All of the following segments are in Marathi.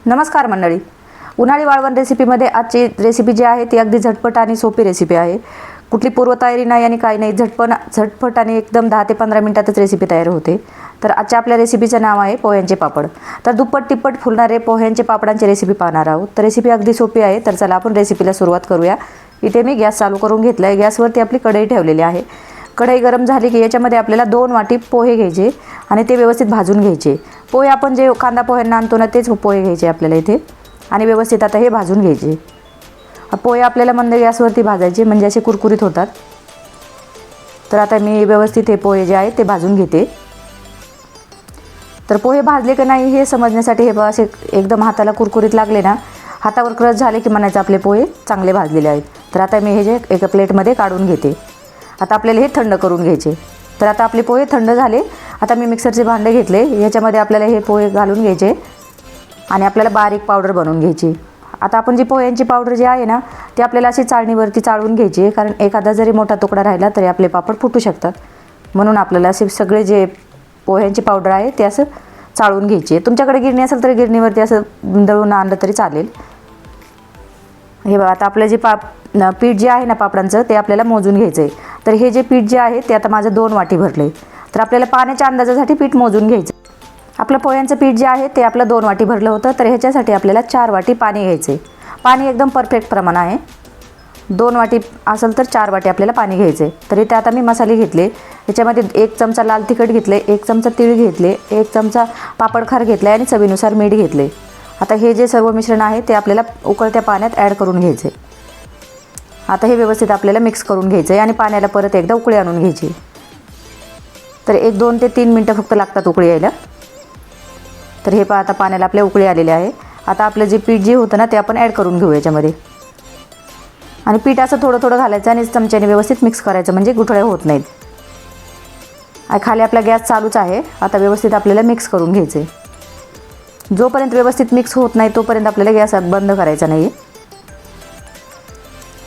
नमस्कार मंडळी, उन्हाळी वाळवण रेसिपीमध्ये आजची रेसिपी जी आहे ती अगदी झटपट आणि सोपी रेसिपी आहे. कुठली पूर्वतयारी नाही आणि काही नाही, झटपट आणि एकदम 10 ते 15 मिनिटातच रेसिपी तयार होते. तर आजच्या आपल्या रेसिपीचं नाव आहे पोह्यांचे पापड. तर दुप्पट तिप्पट फुलणारे पोह्यांचे पापडांची रेसिपी पाहणार आहोत. तर रेसिपी अगदी सोपी आहे. तर चला आपण रेसिपीला सुरुवात करूया. इथे मी गॅस चालू करून घेतला आहे. गॅसवरती आपली कढई ठेवलेली आहे. कढई गरम झाली की याच्यामध्ये आपल्याला 2 वाटी पोहे घ्यायचे आणि ते व्यवस्थित भाजून घ्यायचे. पोहे आपण जे कांदा पोह्यांना आणतो ना तेच पोहे घ्यायचे आपल्याला इथे आणि व्यवस्थित आता हे भाजून घ्यायचे. पोहे आपल्याला मंद गॅसवरती भाजायचे म्हणजे असे कुरकुरीत होतात. तर आता मी व्यवस्थित हे पोहे जे आहेत ते भाजून घेते. तर पोहे भाजले की नाही हे समजण्यासाठी हे असे एकदम हाताला कुरकुरीत लागले ना, हातावर क्रश झाले की म्हणायचं आपले पोहे चांगले भाजलेले आहेत. तर आता मी हे जे एका प्लेटमध्ये काढून घेते. आता आपल्याला हे थंड करून घ्यायचे. तर आता आपले पोहे थंड झाले. आता मी मिक्सरचे भांडे घेतले. याच्यामध्ये आपल्याला हे पोहे घालून घ्यायचे आणि आपल्याला बारीक पावडर बनवून घ्यायची. आता आपण जी पोह्यांची पावडर जी आहे ना ती आपल्याला अशी चाळणीवरती चाळून घ्यायची, कारण एखादा जरी मोठा तुकडा राहिला तरी आपले पापड फुटू शकतात. म्हणून आपल्याला असे सगळे जे पोह्यांची पावडर आहे ते असं चाळून घ्यायची. तुमच्याकडे गिरणी असेल तर गिरणीवरती असं दळून आणलं तरी चालेल. हे बघा, आता आपलं जे पीठ जे आहे ना पापडांचं ते आपल्याला मोजून घ्यायचं आहे. तर हे जे पीठ जे आहे ते आता माझं 2 वाटी भरलं आहे. तर आपल्याला पाण्याच्या अंदाजासाठी पीठ मोजून घ्यायचं. आपलं पोह्यांचं पीठ जे आहे ते आपलं 2 वाटी भरलं होतं. तर ह्याच्यासाठी आपल्याला 4 वाटी पाणी घ्यायचं आहे. पाणी एकदम परफेक्ट प्रमाण आहे. 2 वाटी असेल तर 4 वाटी आपल्याला पाणी घ्यायचं आहे. तर इथे आता मी मसाले घेतले. याच्यामध्ये 1 चमचा लाल तिखट घेतले, 1 चमचा तीळ घेतले, 1 चमचा पापडखार घेतला आणि चवीनुसार मीठ घेतले. आता हे जे सर्व मिश्रण आहे ते आपल्याला उकळत्या पाण्यात ॲड करून घ्यायचे. आता हे व्यवस्थित आपल्याला मिक्स करून घ्यायचं आहे आणि पाण्याला परत एकदा उकळी आणून घ्यायची. तर 1-2 ते 3 मिनटं फक्त लागतात उकळी यायला. तर हे आता पाण्याला आपल्या उकळी आलेली आहे. आता आपलं जे पीठ जे होतं ना ते आपण ॲड करून घेऊ याच्यामध्ये. आणि पीठ असं थोडं थोडं घालायचं आणि चमच्याने व्यवस्थित मिक्स करायचं म्हणजे गुठळे होत नाहीत. खाली आपला गॅस चालूच आहे. आता व्यवस्थित आपल्याला मिक्स करून घ्यायचं आहे. जोपर्यंत व्यवस्थित मिक्स होत नाही तोपर्यंत आपल्याला गॅस बंद करायचा नाही.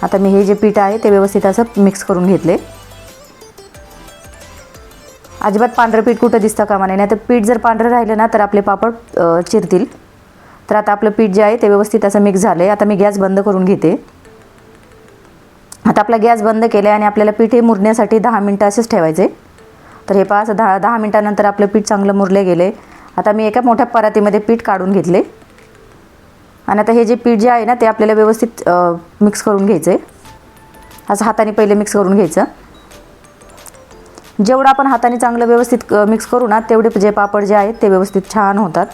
आता मी हे जे पीठ आहे ते व्यवस्थित असं मिक्स करून घेतले. अजिबात पांढरं पीठ कुठं दिसतं कामा नये, नाही तर पीठ जर पांढरं राहिलं ना तर आपले पापड चिरतील. तर आता आपलं पीठ जे आहे ते व्यवस्थित असं मिक्स झालं आहे. आता मी गॅस बंद करून घेते. आता आपला गॅस बंद केला आहे आणि आपल्याला पीठ हे मुरण्यासाठी 10 मिनटं असंच ठेवायचं आहे. तर हे पहा, असं 10 मिनटानंतर आपलं पीठ चांगलं मुरले गेले. आता मी एका मोठ्या परातीमध्ये पीठ काढून घेतले आणि आता हे जे पीठ जे आहे ना ते आपल्याला व्यवस्थित मिक्स करून घ्यायचं आहे. असं हाताने पहिले मिक्स करून घ्यायचं. जेवढं आपण हाताने चांगलं व्यवस्थित मिक्स करू ना तेवढे जे पापड जे आहेत ते व्यवस्थित छान होतात.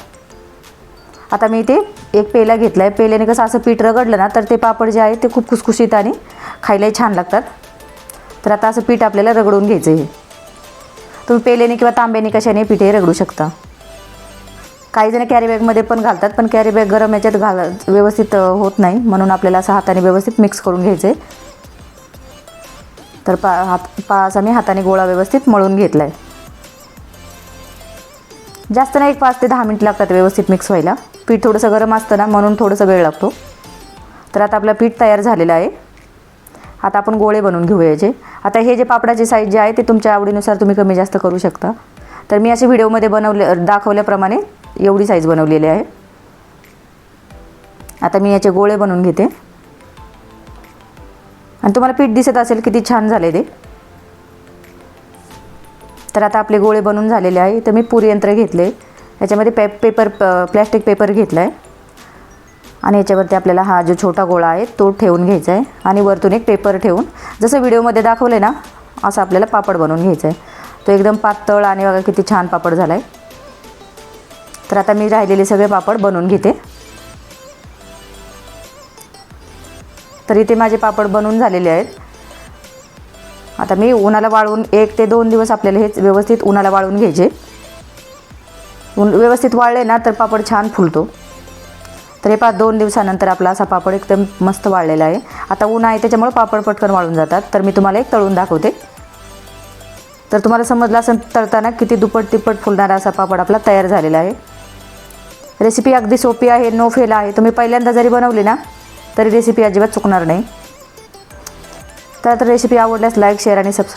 आता मी इथे एक पेला घेतला आहे. पेल्याने कसं असं पीठ रगडलं ना तर ते पापड जे आहेत ते खूप खुसखुशीत आणि खायलाही छान लागतात. तर आता असं पीठ आपल्याला रगडून घ्यायचं आहे. तुम्ही पेल्याने किंवा तांब्याने कशाने पीठ हे रगडू शकता. काही जण कॅरी बॅगमध्ये पण घालतात, पण कॅरी बॅग गरम याच्यात व्यवस्थित होत नाही, म्हणून आपल्याला असं हाताने व्यवस्थित मिक्स करून घ्यायचं आहे. तर असा मी हाताने गोळा व्यवस्थित मळून घेतला आहे. जास्त नाही, 5 ते 10 मिनिट लागतात व्यवस्थित मिक्स व्हायला. पीठ थोडंसं गरम असतं ना म्हणून थोडंसं वेळ लागतो. तर आता आपलं पीठ तयार झालेलं आहे. आता आपण गोळे बनवून घेऊया याचे. आता हे जे पापडाची साईज जे आहे ते तुमच्या आवडीनुसार तुम्ही कमी जास्त करू शकता. तर मी असे व्हिडिओमध्ये दाखवल्याप्रमाणे एवढी साईज बनवलेली आहे. आता मी याचे गोळे बनवून घेते आणि तुम्हाला पीठ दिसत असेल किती छान झाले ते. तर आता आपले गोळे बनवून झालेले आहे. तर मी पुरी यंत्र घेतले. याच्यामध्ये प्लॅस्टिक पेपर घेतला आहे आणि याच्यावरती आपल्याला हा जो छोटा गोळा आहे तो ठेवून घ्यायचा आहे आणि वरतून एक पेपर ठेवून जसं व्हिडिओमध्ये दाखवलं ना असं आपल्याला पापड बनवून घ्यायचा आहे. तो एकदम पातळ आणि बघा किती छान पापड झाला आहे. तर आता मी राहिलेले सगळे पापड बनवून घेते. तर इथे माझे पापड बनवून झालेले आहेत. आता मी उन्हाला वाळवून 1 ते 2 दिवस आपल्याला हे व्यवस्थित उन्हाला वाळवून घ्यायचे. व्यवस्थित वाळले ना तर पापड छान फुलतो. तर हे 2 दिवसानंतर आपला असा पापड एकदम मस्त वाळलेला आहे. आता ऊन आहे त्याच्यामुळे पापड पटकन वाळून जातात. तर मी तुम्हाला एक तळून दाखवते. तर तुम्हाला समजलं असं तळताना किती दुप्पट तिप्पट फुलणारा असा पापड आपला तयार झालेला आहे. रेसिपी अगदी सोपी आहे, नो फेल आहे. तुम्ही पहिल्यांदा जरी बनवली ना तरी रेसिपी अजिबात चुकणार नाही. तर रेसिपी आवडल्यास लाईक, शेअर आणि सबस्क्राईब